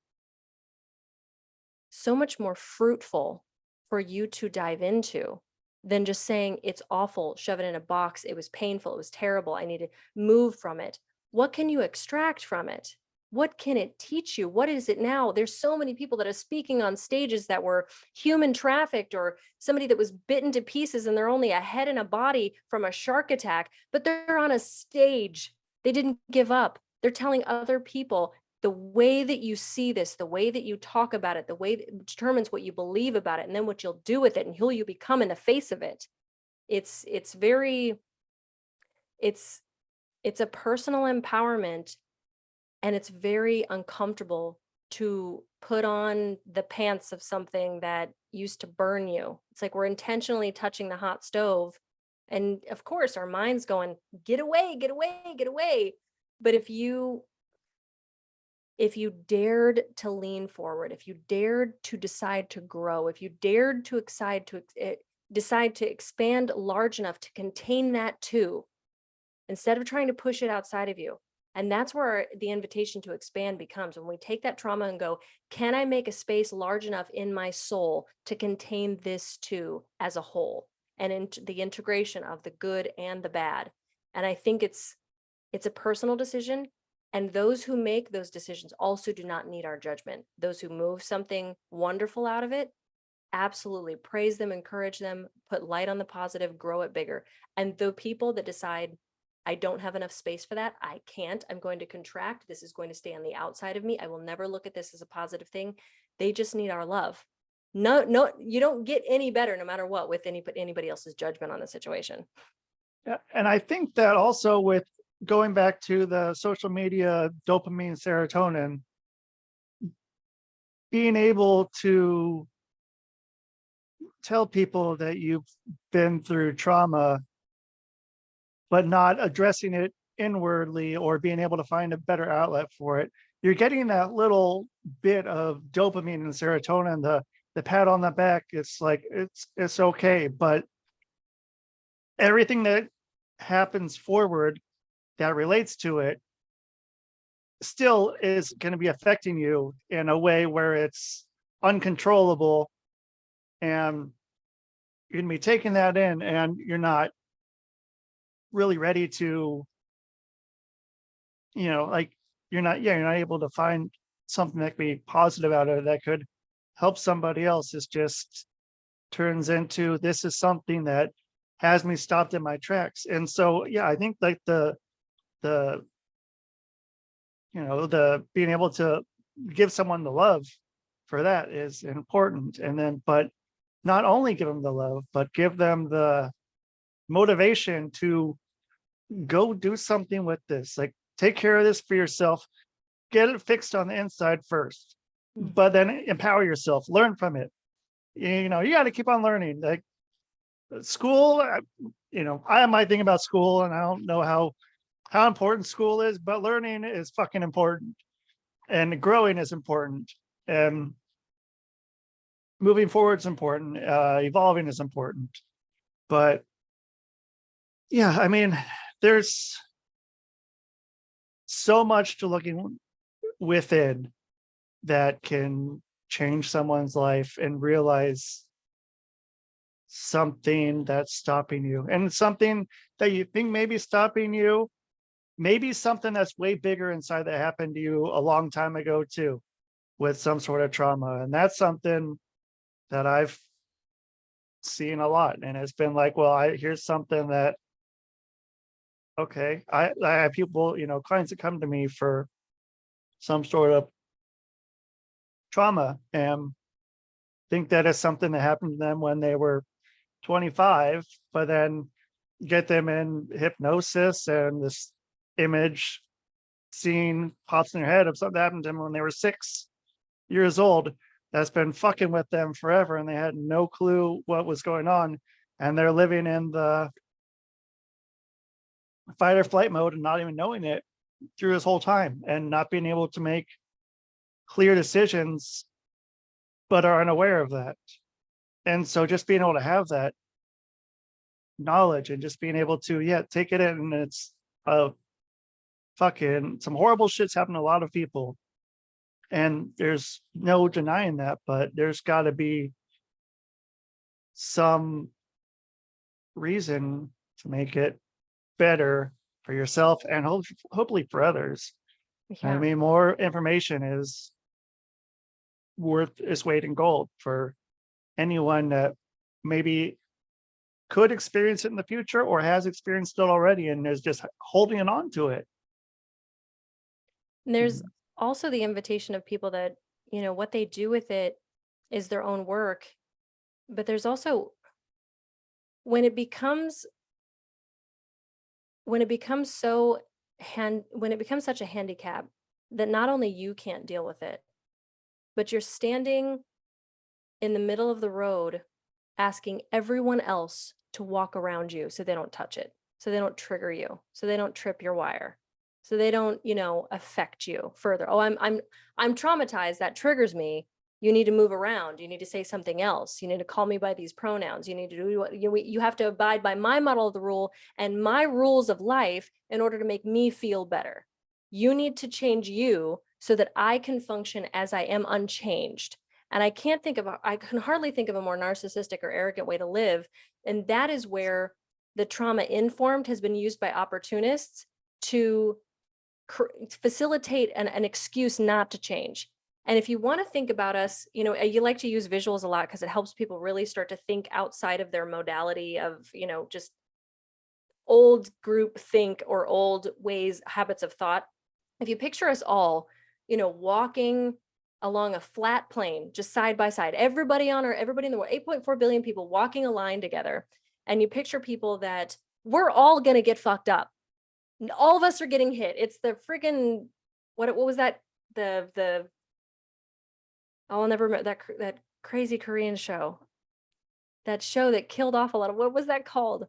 Speaker 3: fruitful for you to dive into than just saying it's awful, shove it in a box, it was painful, it was terrible, I need to move from it. What can you extract from it? What can it teach you? What is it now? There's so many people that are speaking on stages that were human trafficked, or somebody that was bitten to pieces and they're only a head and a body from a shark attack, but they're on a stage. They didn't give up. They're telling other people, the way that you see this, the way that you talk about it, the way that determines what you believe about it, and then what you'll do with it and who you become in the face of it. It's very, it's it's a personal empowerment, and it's very uncomfortable to put on the pants of something that used to burn you. It's like we're intentionally touching the hot stove. And of course, our mind's going, get away, get away, get away. But if you dared to lean forward, if you dared to decide to grow, if you dared to decide to expand large enough to contain that too, instead of trying to push it outside of you. And that's where the invitation to expand becomes when we take that trauma and go, can I make a space large enough in my soul to contain this too as a whole, and into the integration of the good and the bad. And I think it's a personal decision. And those who make those decisions also do not need our judgment. Those who move something wonderful out of it, absolutely praise them, encourage them, put light on the positive, grow it bigger. And the people that decide, I don't have enough space for that, I can't, I'm going to contract, this is going to stay on the outside of me, I will never look at this as a positive thing, they just need our love. No, you don't get any better no matter what with anybody else's judgment on the situation.
Speaker 2: Yeah, and I think that also with going back to the social media dopamine, serotonin, being able to tell people that you've been through trauma, but not addressing it inwardly or being able to find a better outlet for it, you're getting that little bit of dopamine and serotonin, the pat on the back. It's like it's okay, but everything that happens forward that relates to it still is going to be affecting you in a way where it's uncontrollable, and you're going to be taking that in, and you're not really ready to, like you're not able to find something that could be positive out of it that could help somebody else. It just turns into, this is something that has me stopped in my tracks. And so yeah, I think like the the being able to give someone the love for that is important. And then, but not only give them the love, but give them the motivation to go do something with this. Like, take care of this for yourself, get it fixed on the inside first, but then empower yourself, learn from it. You got to keep on learning. Like school, I have my thing about school, and I don't know how important school is, but learning is fucking important, and growing is important, and moving forward is important, evolving is important. But yeah, I mean, there's so much to looking within that can change someone's life and realize something that's stopping you, and something that you think may be stopping you, maybe something that's way bigger inside that happened to you a long time ago too, with some sort of trauma. And that's something that I've seen a lot, and it's been like, well, here's something that, okay, I have people, clients that come to me for some sort of trauma and think that is something that happened to them when they were 25, but then get them in hypnosis, and this image scene pops in their head of something that happened to them when they were 6 years old, that's been fucking with them forever, and they had no clue what was going on, and they're living in the fight or flight mode and not even knowing it through this whole time, and not being able to make clear decisions, but are unaware of that. And so just being able to have that knowledge and just being able to, take it in, and it's fucking some horrible shit's happened to a lot of people, and there's no denying that, but there's got to be some reason to make it better for yourself and hopefully for others. I
Speaker 3: Yeah.
Speaker 2: mean, more information is worth its weight in gold for anyone that maybe could experience it in the future or has experienced it already and is just holding on to it.
Speaker 3: And there's also the invitation of people that, what they do with it is their own work. But there's also when it becomes such a handicap that not only you can't deal with it, but you're standing in the middle of the road asking everyone else to walk around you so they don't touch it, so they don't trigger you, so they don't trip your wire, so they don't, affect you further. Oh, I'm traumatized, that triggers me. You need to move around. You need to say something else. You need to call me by these pronouns. You need to do what you have to abide by my model of the rule and my rules of life in order to make me feel better. You need to change you so that I can function as I am unchanged. And I can hardly think of a more narcissistic or arrogant way to live. And that is where the trauma informed has been used by opportunists to facilitate an excuse not to change. And if you want to think about us, you like to use visuals a lot because it helps people really start to think outside of their modality of, just old group think or old ways, habits of thought. If you picture us all, walking along a flat plane, just side by side, everybody in the world, 8.4 billion people walking a line together. And you picture people that we're all going to get fucked up. All of us are getting hit. It's the freaking, what was that? I'll never remember that crazy Korean show. That show that killed off a lot of, what was that called?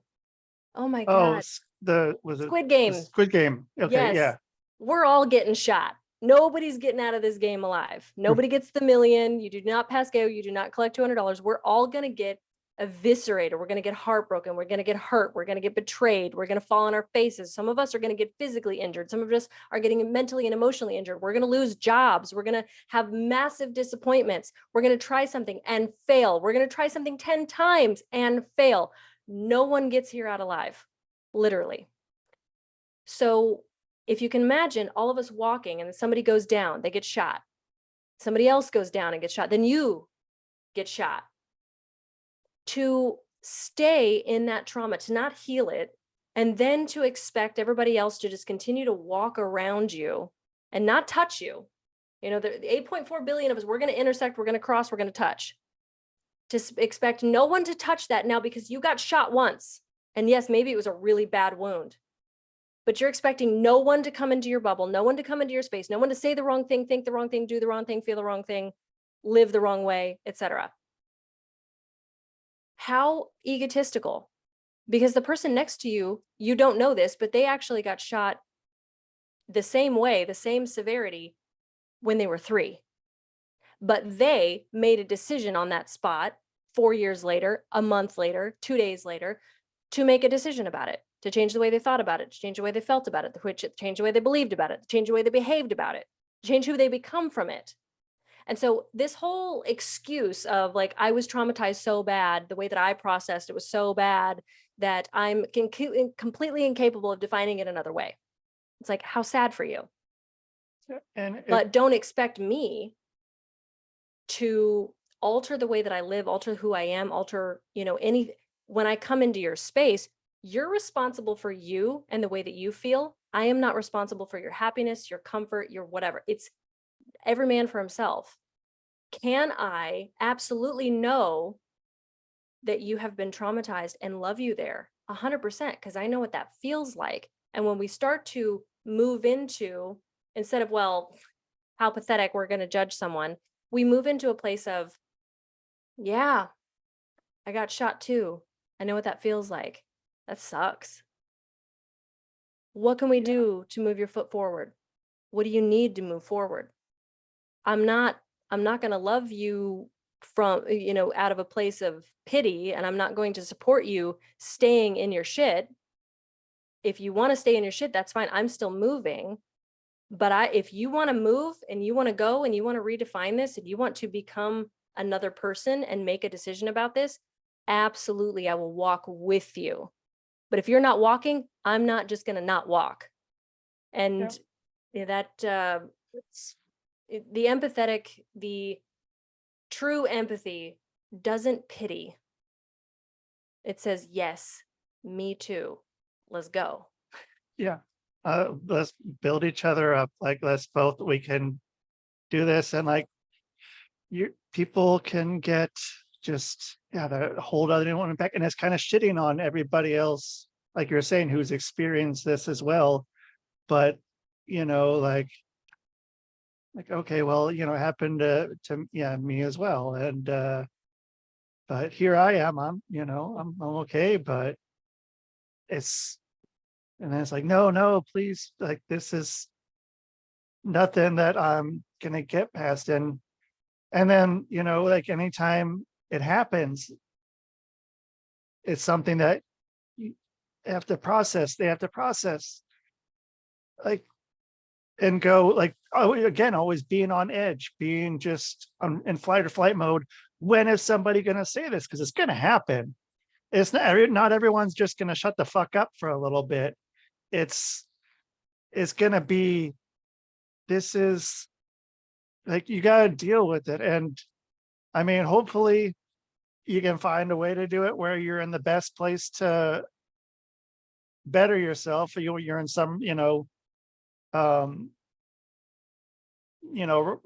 Speaker 3: Oh my
Speaker 2: Oh,
Speaker 3: God.
Speaker 2: was it
Speaker 3: Squid
Speaker 2: the
Speaker 3: Game.
Speaker 2: Squid Game? Okay,
Speaker 3: Yes.
Speaker 2: yeah.
Speaker 3: We're all getting shot. Nobody's getting out of this game alive. Nobody gets the million. You do not pass go. You do not collect $200. We're all going to get eviscerated. We're going to get heartbroken. We're going to get hurt. We're going to get betrayed. We're going to fall on our faces. Some of us are going to get physically injured. Some of us are getting mentally and emotionally injured. We're going to lose jobs. We're going to have massive disappointments. We're going to try something and fail. We're going to try something 10 times and fail. No one gets here out alive, literally. So if you can imagine all of us walking and somebody goes down, they get shot. Somebody else goes down and gets shot. Then you get shot. To stay in that trauma, to not heal it, and then to expect everybody else to just continue to walk around you and not touch you. The 8.4 billion of us, we're going to intersect, we're going to cross, we're going to touch. To expect no one to touch that now because you got shot once. And yes, maybe it was a really bad wound. But you're expecting no one to come into your bubble, no one to come into your space, no one to say the wrong thing, think the wrong thing, do the wrong thing, feel the wrong thing, live the wrong way, etc. How egotistical. Because the person next to you, you don't know this, but they actually got shot the same way, the same severity when they were 3. But they made a decision on that spot 4 years later, a month later, 2 days later, to make a decision about it, to change the way they thought about it, to change the way they felt about it, to change the way they believed about it, to change the way they behaved about it, to change who they become from it. And so this whole excuse of like, I was traumatized so bad, the way that I processed it was so bad that I'm completely incapable of defining it another way. It's like, how sad for you. But don't expect me to alter the way that I live, alter who I am, alter, when I come into your space, you're responsible for you and the way that you feel. I am not responsible for your happiness, your comfort, your whatever. It's every man for himself. Can I absolutely know that you have been traumatized and love you there 100%? Because I know what that feels like. And when we start to move into, instead of, well, how pathetic, we're going to judge someone, we move into a place of, yeah, I got shot too. I know what that feels like. That sucks. What can we do to move your foot forward? What do you need to move forward? I'm not going to love you from, out of a place of pity, and I'm not going to support you staying in your shit. If you want to stay in your shit, that's fine. I'm still moving. But if you want to move and you want to go and you want to redefine this and you want to become another person and make a decision about this, absolutely, I will walk with you. But if you're not walking, I'm not just going to not walk. And the empathetic, the true empathy doesn't pity. It says, yes, me too. Let's go.
Speaker 2: Yeah. Let's build each other up. Like, we can do this. And like, people can get just, to hold other one back. And it's kind of shitting on everybody else, like you're saying, who's experienced this as well. But, like, like, okay, well, it happened to yeah, me as well. And but here I am, I'm okay, but it's and then it's like, no, please, like this is nothing that I'm gonna get past. And then, like anytime it happens, it's something that you have to process. They have to process, like, and go like, oh, again, always being on edge, being just in flight or flight mode. When is somebody going to say this? Because it's going to happen. It's not everyone's just going to shut the fuck up for a little bit. It's it's going to be, this is like, you got to deal with it. And I mean, hopefully you can find a way to do it where you're in the best place to better yourself. You're in some, um,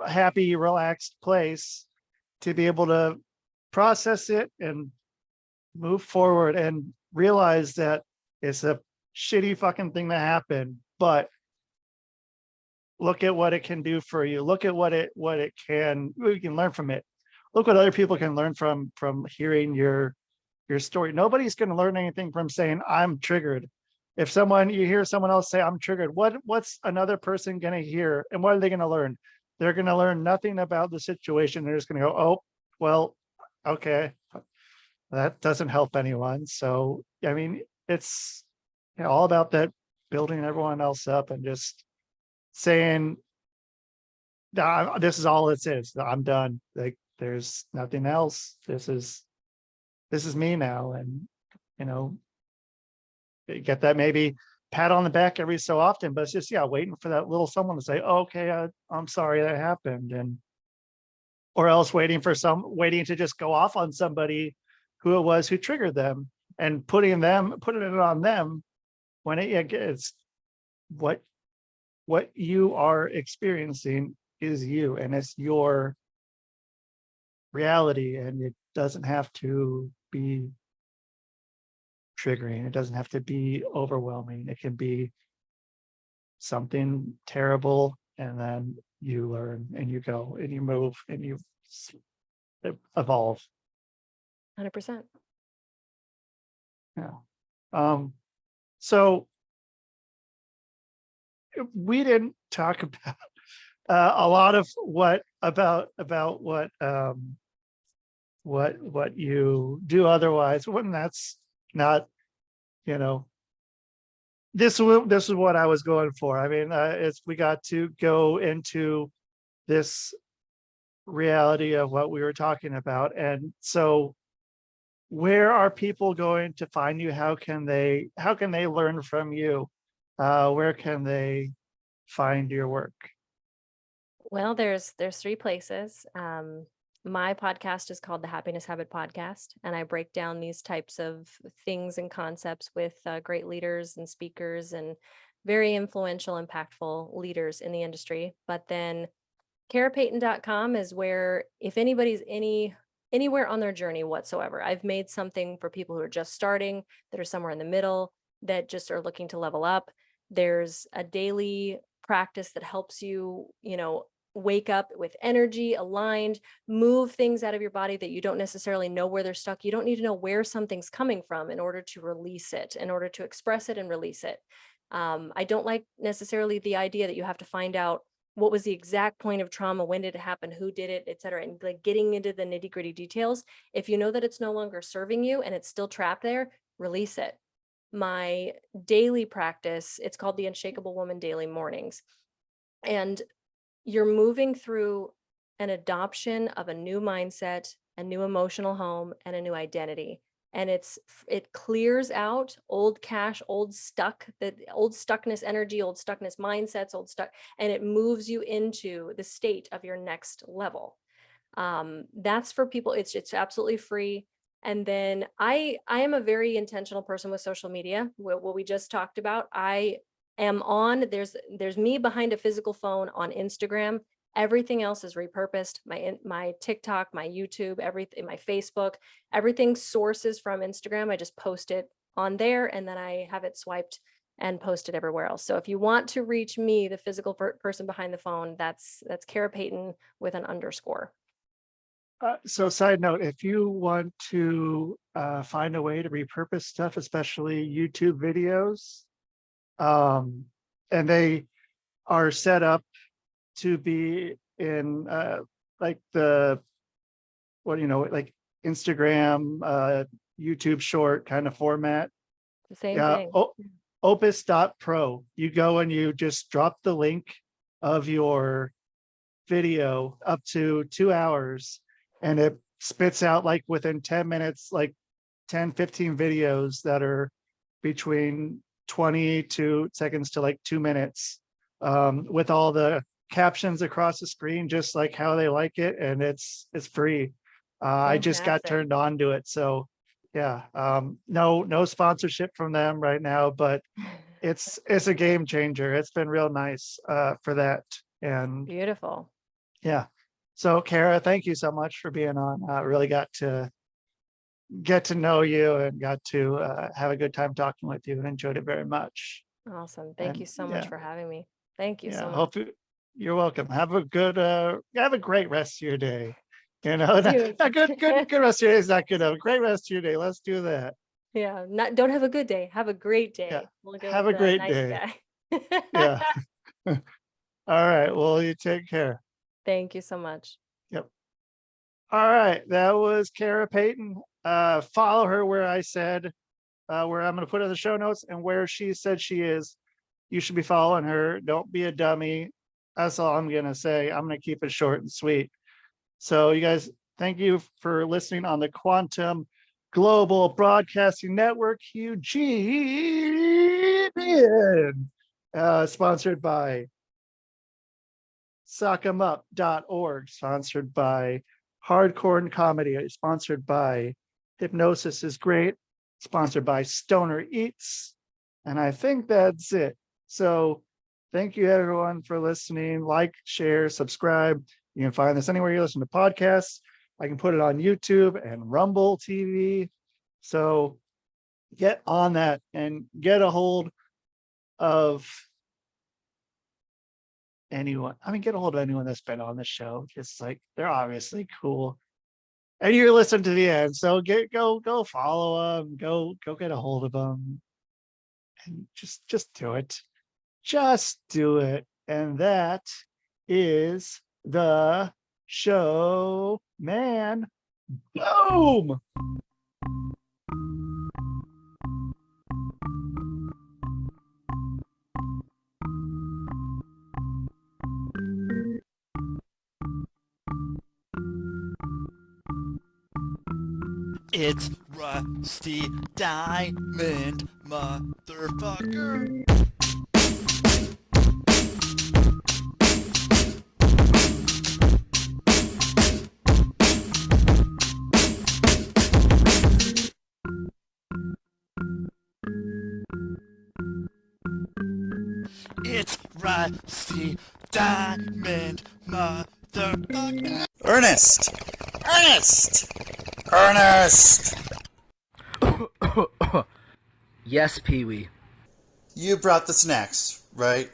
Speaker 2: happy, relaxed place to be able to process it and move forward and realize that it's a shitty fucking thing that happened, but look at what it can do for you. Look at what it can, we can learn from it. Look what other people can learn from hearing your story. Nobody's going to learn anything from saying I'm triggered. If you hear someone else say I'm triggered, what's another person going to hear, and what are they going to learn? They're going to learn nothing about the situation. They're just going to go, oh, well, okay, that doesn't help anyone. So I mean, it's all about that, building everyone else up and just saying, this is all it is. I'm done. Like there's nothing else. This is me now. And you know, get that maybe pat on the back every so often, but it's just, yeah, waiting for that little someone to say, oh, okay, I'm sorry that happened. And or else waiting to just go off on somebody who it was who triggered them, and putting it on them when it's what you are experiencing is you, and it's your reality, and it doesn't have to be triggering. It doesn't have to be overwhelming. It can be something terrible, and then you learn and you go and you move and you evolve.
Speaker 3: 100%.
Speaker 2: Yeah. So we didn't talk about a lot of what what you do otherwise, when that's not, you know, this is what I was going for. I mean, it's we got to go into this reality of what we were talking about. And so where are people going to find you? How can they learn from you? Where can they find your work?
Speaker 3: Well, there's three places. My podcast is called the Happiness Habit Podcast, and I break down these types of things and concepts with great leaders and speakers and very influential, impactful leaders in the industry. But then karapayton.com is where, if anybody's anywhere on their journey whatsoever, I've made something for people who are just starting, that are somewhere in the middle, that just are looking to level up. There's a daily practice that helps you, wake up with energy, aligned, move things out of your body that you don't necessarily know where they're stuck. You don't need to know where something's coming from in order to release it, in order to express it and release it. I don't like necessarily the idea that you have to find out what was the exact point of trauma, when did it happen, who did it, et cetera, and like getting into the nitty gritty details. If you know that it's no longer serving you and it's still trapped there, release it. My daily practice, it's called the Unshakable Woman Daily Mornings. And you're moving through an adoption of a new mindset, a new emotional home, and a new identity. And it clears out old cache, old stuckness energy, old stuckness mindsets, and it moves you into the state of your next level. That's for people. It's absolutely free. And then I am a very intentional person with social media. What we just talked about, I am on, there's me behind a physical phone on Instagram. Everything else is repurposed. My TikTok, my YouTube, everything, my Facebook, everything sources from Instagram. I just post it on there, and then I have it swiped and post it everywhere else. So if you want to reach me, the physical person behind the phone, that's Kara Payton with an underscore.
Speaker 2: So side note, if you want to find a way to repurpose stuff, especially YouTube videos, and they are set up to be in like the, what, like Instagram, YouTube short kind of format.
Speaker 3: The same
Speaker 2: Yeah.
Speaker 3: thing.
Speaker 2: Opus.pro. You go and you just drop the link of your video up to 2 hours, and it spits out like within 10 minutes, like 10, 15 videos that are between 22 seconds to like 2 minutes, with all the captions across the screen, just like how they like it. And it's free. I just got
Speaker 3: Fantastic.
Speaker 2: turned on to it. So yeah, no sponsorship from them right now, but it's a game changer. It's been real nice for that. And
Speaker 3: Beautiful.
Speaker 2: yeah. So Kara, thank you so much for being on. I really got to get to know you and got to have a good time talking with you, and enjoyed it very much.
Speaker 3: Awesome. Thank
Speaker 2: And
Speaker 3: you so much
Speaker 2: yeah,
Speaker 3: for having me. Thank you so
Speaker 2: yeah.
Speaker 3: much.
Speaker 2: Hope you're welcome. Have a good have a great rest of your day. You know,
Speaker 3: Dude.
Speaker 2: a good rest of your day is not good. Have a great rest of your day. Let's do that.
Speaker 3: Yeah. Don't have a good day. Have a great day.
Speaker 2: Yeah.
Speaker 3: We'll go
Speaker 2: Have
Speaker 3: with
Speaker 2: a
Speaker 3: the
Speaker 2: great
Speaker 3: nice
Speaker 2: day.
Speaker 3: guy.
Speaker 2: Yeah. All right. Well, you take care.
Speaker 3: Thank you so much.
Speaker 2: Yep. All right. That was Kara Payton. Follow her where I said, where I'm going to put in the show notes, and where she said she is. You should be following her. Don't be a dummy. That's all I'm going to say. I'm going to keep it short and sweet. So you guys, thank you for listening on the Quantum Global Broadcasting Network, Eugene, sponsored by Sock'emUp.org, sponsored by Hardcore and Comedy, sponsored by Hypnosis is Great, sponsored by Stoner Eats. And I think that's it. So thank you everyone for listening. Like, share, subscribe. You can find this anywhere you listen to podcasts. I can put it on YouTube and Rumble TV. So get on that and get a hold of anyone. I mean, get a hold of anyone that's been on the show. Just like, they're obviously cool. And you're listening to the end. So go follow them. Go get a hold of them. And just do it. Just do it. And that is the show, man. Boom.
Speaker 1: It's Rusty Diamond, motherfucker. It's Rusty Diamond, motherfucker.
Speaker 4: Ernest! Ernest! Ernest!
Speaker 5: Yes, Pee-wee.
Speaker 4: You brought the snacks, right?